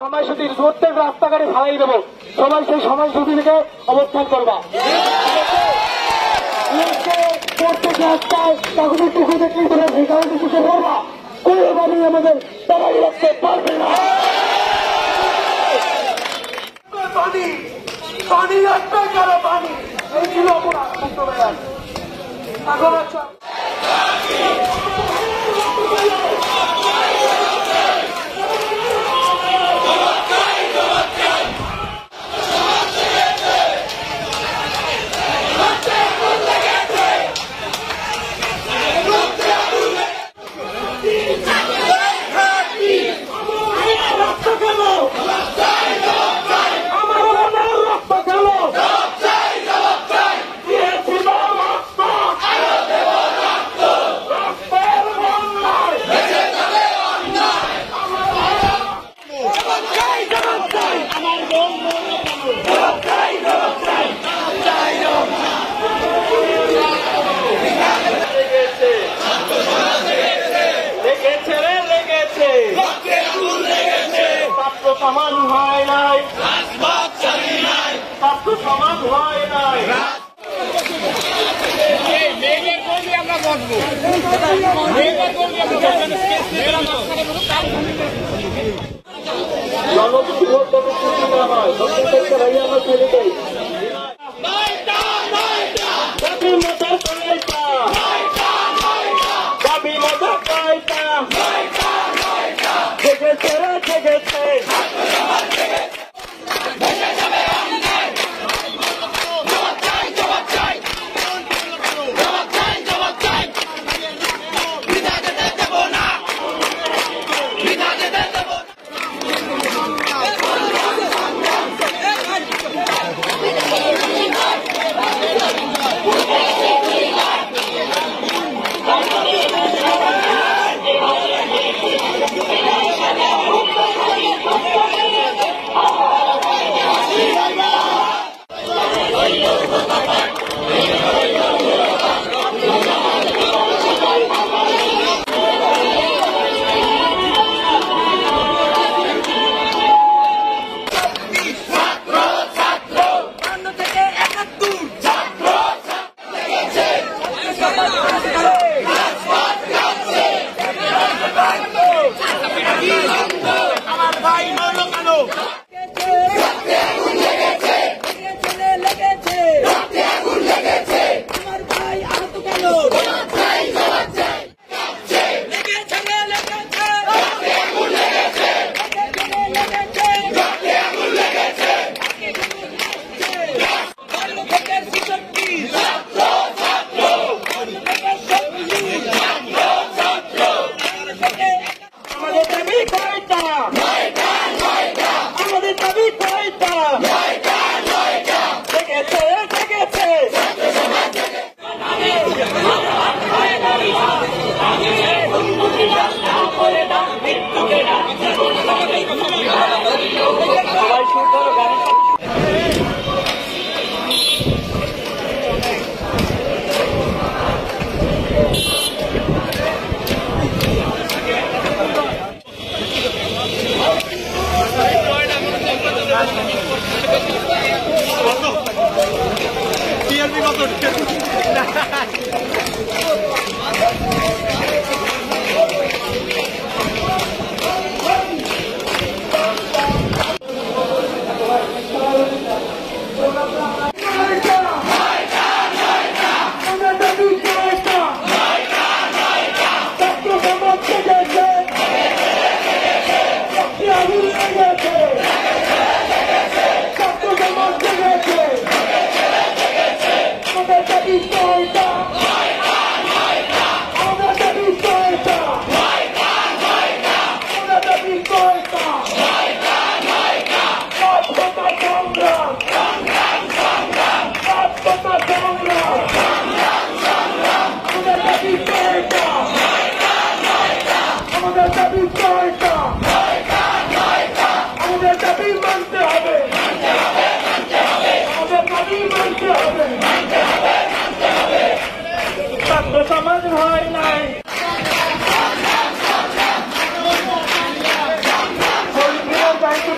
সময়সূচির প্রত্যেক রাস্তাঘাটে ফালাই দেবো, সবাই সেই সময়সূচি থেকে অবস্থান করবা। প্রত্যেক রাস্তায় কাগজের টুকু দেখলে তোমরা সেই কাগজের টুকু করবা, কোনোভাবেই আমাদের দাঁড়াই রাখতে পারবে না। পানি পানি রাস্তায় কারো পানি এই ছিল অপরাধ। এখন আচ্ছা সমান হয় নাই, সমান হয় নাই। আমরা বসবো সমাজ হয় নাই। দায়িত্ব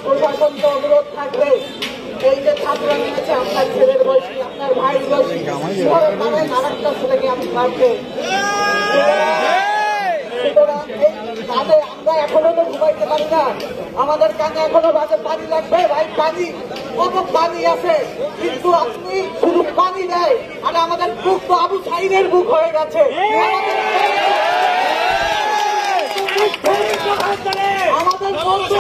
প্রশাসনকে অনুরোধ থাকবে এই যে ছাত্ররা নিয়েছে আপনার ছেলের বয়সী আপনার ভাইয়ের বয়সী আরেকটা ছেলেকে আপনি মারবেন আমরা এখনো তো ঘুমাইতে পারি না আমাদের কানে এখনো বাজে পানি লাগবে ভাই পানি কত পানি আছে কিন্তু আপনি শুধু পানি দেয় আর আমাদের বুক তো আবু সাইদের বুক হয়ে গেছে আমাদের বন্ধু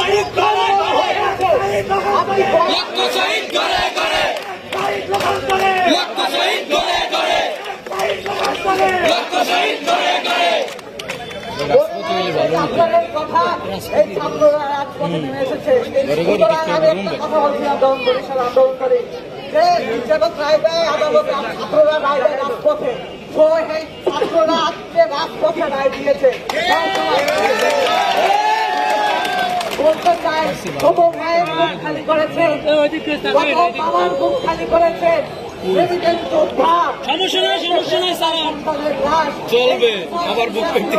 কথা এই ছাত্ররা রাজপথে নেমে এসেছে কথা বলছিলাম যখন বরিশাল আন্দোলন করে যে নির্যাতন রায় দেয় আদালত ছাত্ররা রায় দেয় রাজপথে তো এই ছাত্ররা আজকে রাজপথে রায় দিয়েছে বলতে চাই কত মায়ের মুখ খালি করেছে কত বাবার মুখ খালি করেছে চলবে আবার বুক করতে